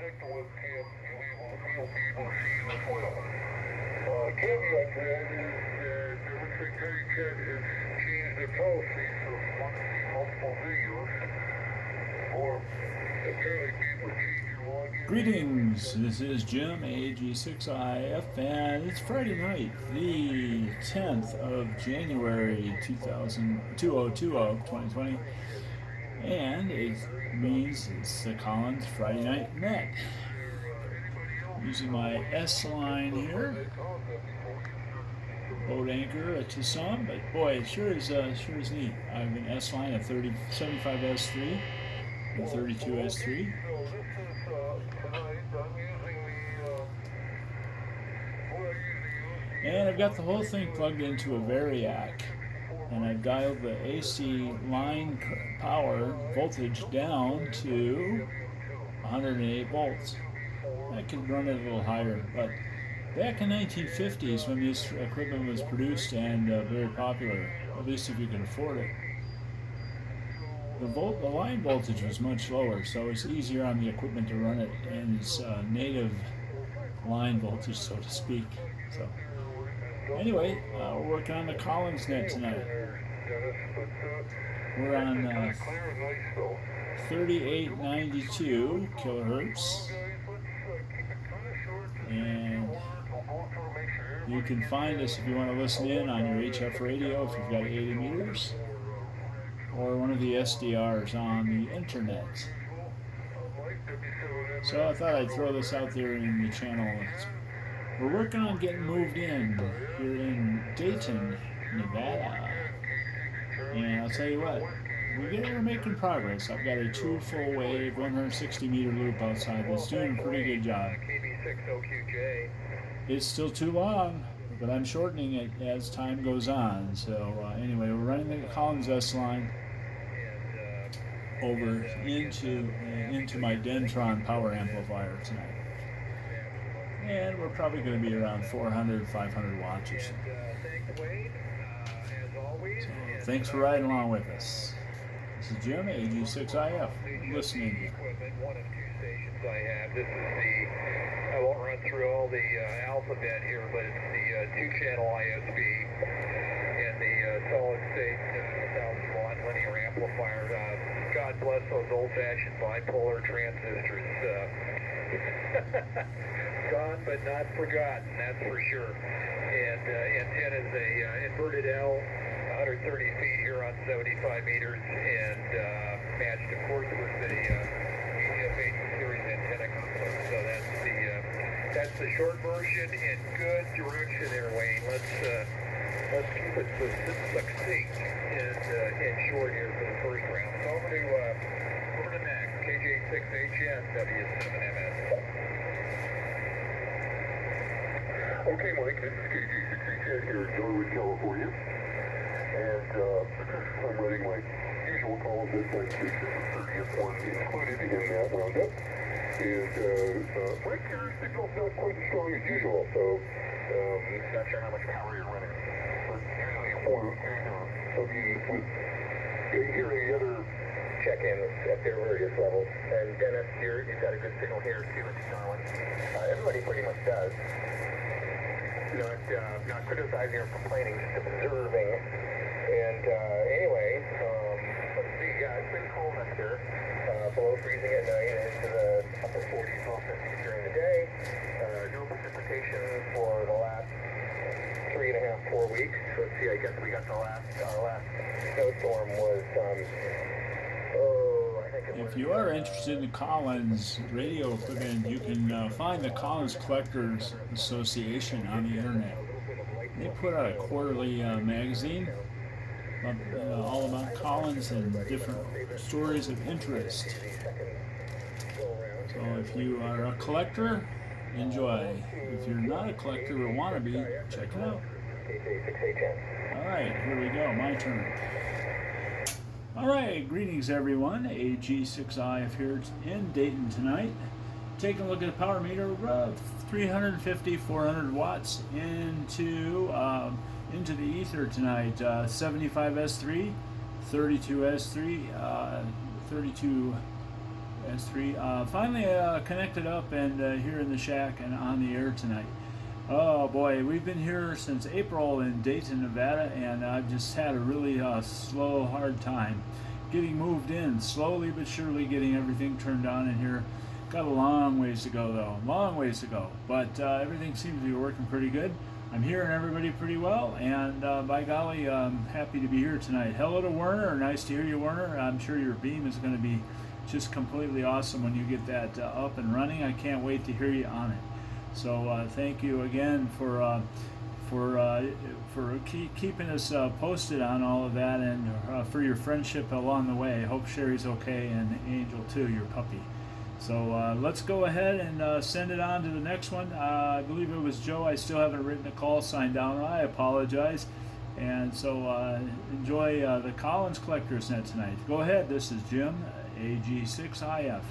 check the webcam, you'll be able to see it as well. Caveat to that is that the Secretary Chat has changed their policy, so if you want to see multiple videos, or apparently be able to change your login. Greetings, this is Jim, Ag6if, and it's Friday night, the 10th of January 2020, and it means it's the Collins Friday Night Net. Using my S line here, boat anchor to some, but boy, it sure is neat. I have an S line, a 75S3 and 32S3. And I've got the whole thing plugged into a Variac, and I've dialed the AC line power voltage down to 108 volts. I could run it a little higher, but back in 1950s when this equipment was produced and very popular, at least if you could afford it, the line voltage was much lower, so it's easier on the equipment to run it in its native line voltage, so to speak. So anyway, we're working on the Collins net tonight. We're on 3892 kilohertz, and you can find us if you want to listen in on your HF radio if you've got 80 meters, or one of the SDRs on the internet. So I thought I'd throw this out there in the channel. We're working on getting moved in here in Dayton, Nevada. And I'll tell you what, we're making progress. I've got a 2 full wave, 160 meter loop outside that's doing a pretty good job. It's still too long, but I'm shortening it as time goes on. So anyway, we're running the Collins S line over into my Dentron power amplifier tonight. And we're probably going to be around 400, 500 watts or so. So thanks for riding along with us. This is Jim, Ag6if, listening to you. One of two stations I have. This is I won't run through all the alphabet here, but it's the 2-channel ISB and the solid state 1000 watt linear amplifier. God bless those old-fashioned bipolar transistors. Gone but not forgotten, that's for sure. And antenna is a inverted L, 130 feet here on 75 meters, and matched, of course, with the EF8 series antenna complex. So that's the short version in good direction there, Wayne. Let's keep it succinct and short here for the first round. So over to Mac, KJ6HN, W7MS. Okay, Mike, this is KJ6HN here in Norwood, California. And I'm running my usual calls this time station, the 30th one included in that roundup. And my carrier signal's not quite as strong as usual, so not sure how much power you're running. But usually so with hear any other check-ins at their various levels. And Dennis, you've got a good signal here too at Darwin. Everybody pretty much does. Not criticizing or complaining, just observing. And anyway, let's see, it's been cold up here, below freezing at night and into the upper 40s, low 50s during the day. No precipitation for the last 3.5, 4 weeks. Let's see, I guess we got our last snowstorm was, If you are interested in the Collins radio equipment, you can find the Collins Collectors Association on the internet. They put out a quarterly magazine all about Collins and different stories of interest. So if you are a collector, enjoy. If you're not a collector or want to be, check it out. Alright, here we go, my turn. Alright, greetings everyone. Ag6if here in Dayton tonight. Taking a look at the power meter, 350, 400 watts into the ether tonight. 75S3, 32S3, 32 S3. Finally connected up and here in the shack and on the air tonight. Oh boy, we've been here since April in Dayton, Nevada, and I've just had a really slow, hard time getting moved in. Slowly but surely getting everything turned on in here. Got a long ways to go though, long ways to go. But everything seems to be working pretty good. I'm hearing everybody pretty well, and by golly, I'm happy to be here tonight. Hello to Werner, nice to hear you, Werner. I'm sure your beam is going to be just completely awesome when you get that up and running. I can't wait to hear you on it. So thank you again for keeping us posted on all of that, and for your friendship along the way. Hope Sherry's okay, and Angel too, your puppy. So let's go ahead and send it on to the next one. I believe it was Joe. I still haven't written a call sign down. I apologize. And so enjoy the Collins Collector's Net tonight. Go ahead. This is Jim, Ag6if.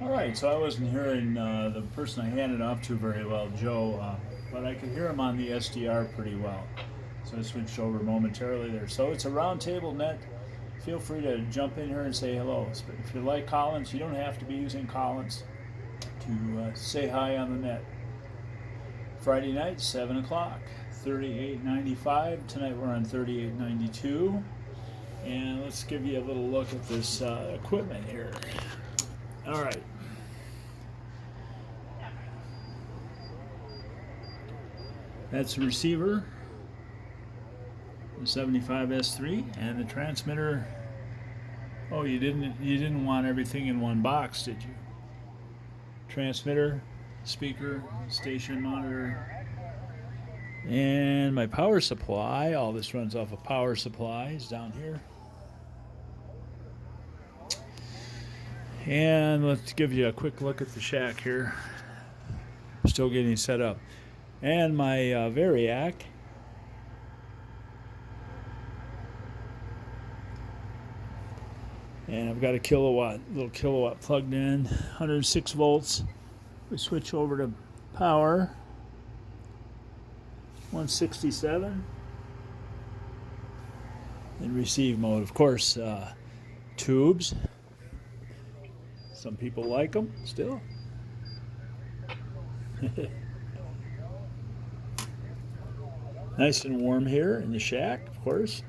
Alright, so I wasn't hearing the person I handed off to very well, Joe, but I could hear him on the SDR pretty well. So I switched over momentarily there. So it's a round table net. Feel free to jump in here and say hello. If you like Collins, you don't have to be using Collins to say hi on the net. Friday night, 7 o'clock, 38.95. Tonight we're on 38.92. And let's give you a little look at this equipment here. All right. That's the receiver, the 75S3, and the transmitter. Oh, you didn't want everything in one box, did you? Transmitter, speaker, station monitor, and my power supply. All this runs off of power supplies down here. And let's give you a quick look at the shack here. Still getting set up. And my Variac. And I've got a little kilowatt plugged in, 106 volts. We switch over to power, 167. In receive mode, of course, tubes. Some people like them still. Nice and warm here in the shack, of course.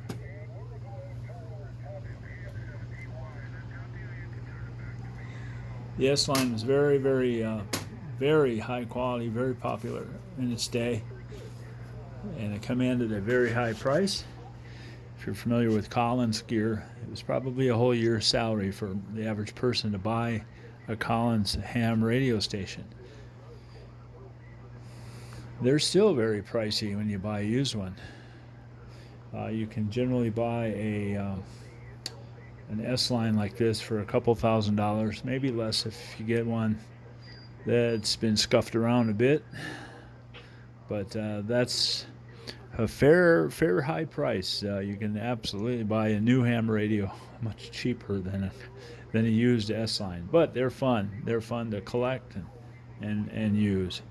The S-Line was very, very high quality, very popular in its day. And it commanded a very high price. If you're familiar with Collins gear, it was probably a whole year's salary for the average person to buy a Collins ham radio station. They're still very pricey when you buy a used one. You can generally buy an S-Line like this for a couple $1,000s, maybe less if you get one that's been scuffed around a bit. But that's a fair high price. You can absolutely buy a new ham radio much cheaper than a used S-Line. But they're fun. They're fun to collect and use.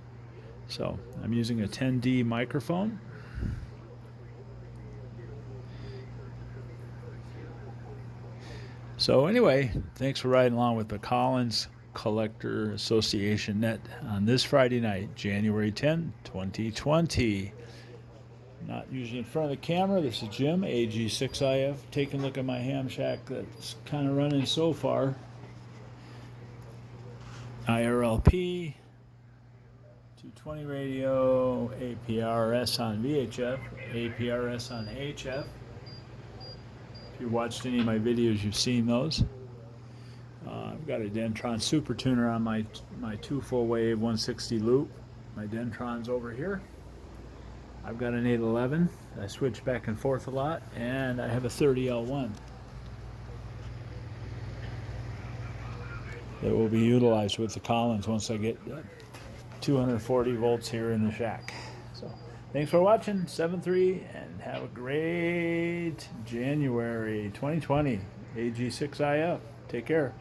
So I'm using a 10D microphone. So anyway, thanks for riding along with the Collins Collector Association Net on this Friday night, January 10, 2020. not usually in front of the camera. This is Jim, Ag6if. Taking a look at my ham shack that's kind of running so far. IRLP, 220 radio, APRS on VHF, APRS on HF. If you watched any of my videos, you've seen those. I've got a Dentron super tuner on my 2 full wave 160 loop. My Dentron's over here. I've got an 811. I switch back and forth a lot, and I have a 30L1 that will be utilized with the Collins once I get 240 volts here in the shack. So thanks for watching, 7-3, and have a great January 2020. Ag6if. Take care.